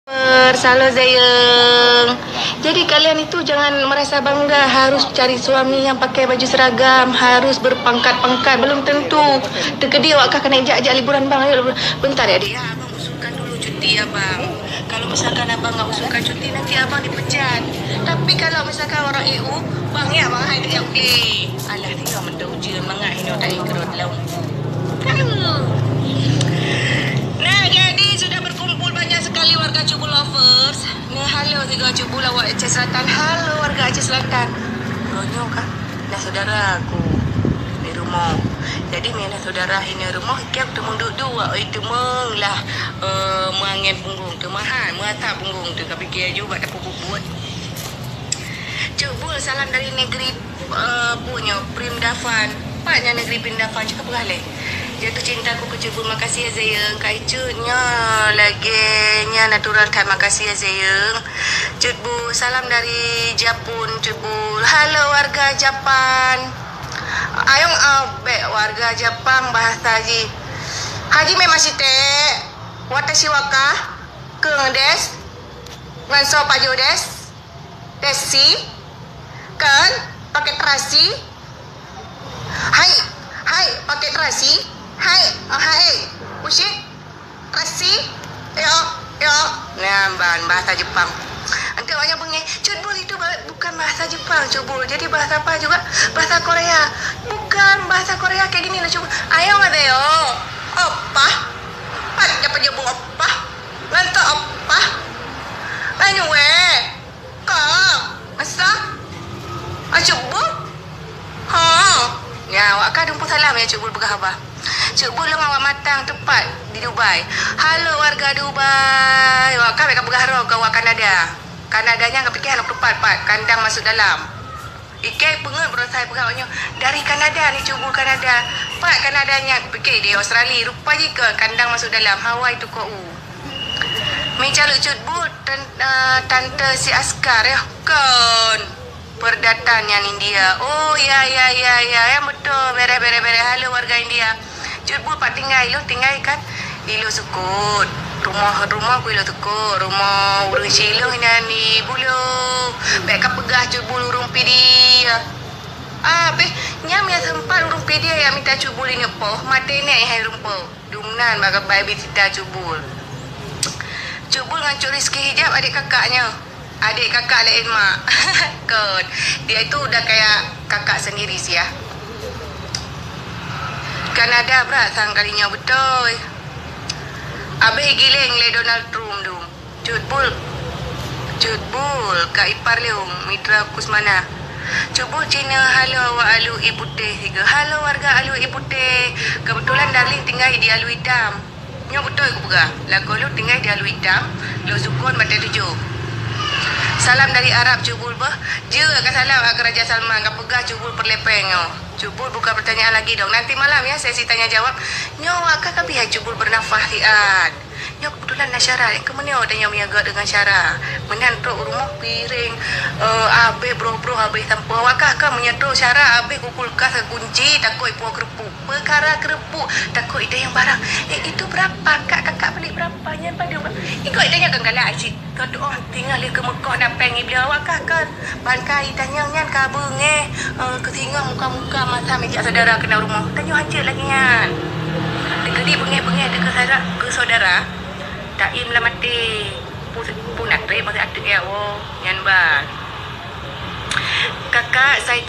Halo Zayeng. Jadi kalian itu jangan merasa bangga harus cari suami yang pakai baju seragam, harus berpangkat-pangkat, belum tentu. Terkedi awak kena ijak-ijak liburan bang. Ayo bentar ya dia. Abang usulkan dulu cuti abang. Kalau misalkan abang nggak usulkan cuti nanti abang dipecat. Tapi kalau misalkan orang EU, bang ya bang hai dia okey. Alah dia mendauji mangat ini tak ikut lawan. Nah, jadi sudah berkumpul banyak sekali warga Cubul Lovers. Nah, halo tiga Cubul awak Aceh Selatan. Halo warga Aceh Selatan. Ronyo kan? Nah, saudara aku di rumah. Jadi mana saudara ini rumah kiam temung duduk awak itu menglah mangin punggung tu mahal, muata punggung tu tapi kia juga tak buat. Cubul salam dari negeri punya Prim Dafan. Paknya negeri Prim Dafan cakap berhalih. Jatuh cintaku ke Cubul. Makasih ya Zayeng. Kak Icutnya lagi nya natural time. Makasih ya Zayeng. Cubul salam dari Japun Cubul. Halo warga Japan. Ayong abe warga Jepang bahasa Haji. Haji me masih te. Watashi waka keung des. Nganso pajo des. Desi. Kan pakai terasi. Hai pakai terasi. Hai, ushi, terasi, yo, nah, bahasa Jepang. Nanti awaknya bengi, Cubul itu bukan bahasa Jepang, Cubul. Jadi bahasa apa juga? Bahasa Korea. Bukan bahasa Korea kayak gini lah, Cubul. Ayo nggak deh, yo, opa, apa jebung opa, lanto opa, ayo kok, masa, Cubul, ya, awak kan dumpung salam ya Cubul berkhabar. Cubul long awak matang tepat di Dubai. Halo warga Dubai. Wak kan mereka bergahara ke awak Kanada. Kanadanya enggak fikir anak tepat kandang masuk dalam. Ikai pengen berasai pegawainya dari Kanada ni Cubul Kanada. Pak Kanadanya fikir di Australia. Rupa jika kandang masuk dalam Hawaii tu ko. Mi caluk Cubul tante si Askar ya kan. Perdatanya India. Oh ya yang betul. Bere. Halo warga India. Cubul pak tinggal kan ilo sukut rumah ku ilo tukut rumah urung silo ni bulu beka pegah Cubul urung pidi nyam ya sempat urung pidi ya minta Cubul ini poh mate nek hai rumpo dumnan baga baby cita Cubul ngancur rezeki hijab adik kakak lain mak kan dia itu udah kayak kakak sendiri sih ya. Kanada berat sang kalinya betul. Abih giling le Donald Trump dum. Cubul Kak Ipar leung Mitra Kusmana. Cubul Cina halo awak alu ibu teh tiga. Halo warga alu ibu teh. Kebetulan darling tinggal di alu hitam. Nyo betul aku pegah. Lagu lu tinggal di alu hitam. Lu sukun mata tujuh. Salam dari Arab Cubul bah. Je akan salam ke Raja Salman. Kau pegah Cubul perlepeng yo. Cubul buka pertanyaan lagi dong. Nanti malam ya sesi tanya jawab. Nyo akak kabih Cubul bernafas hiat. Nyo kebetulan nasyara yang kemenyo dan nyo miaga dengan syara. Menyantruk rumah piring. Abe bro abe tanpa wakah ka menyantro syara abe kukul kas kunci takut ipu kerepuk. Perkara kerepuk takut ide yang barang. Itu berapa kakak beli berapa nyan pada. Ikut idenya kan galak asyik. Kau doa tinggal ke Mekah nak pengi bila wakah kan. Bangkai tanya nyan kabung ketinggal muka-muka masa meja saudara kena rumah. Tanya hancur lagi nyan. Dekedi bengih-bengih ke saudara. Taim lah mati. Punat tu masa atuk ya nyan ban. Kakak saya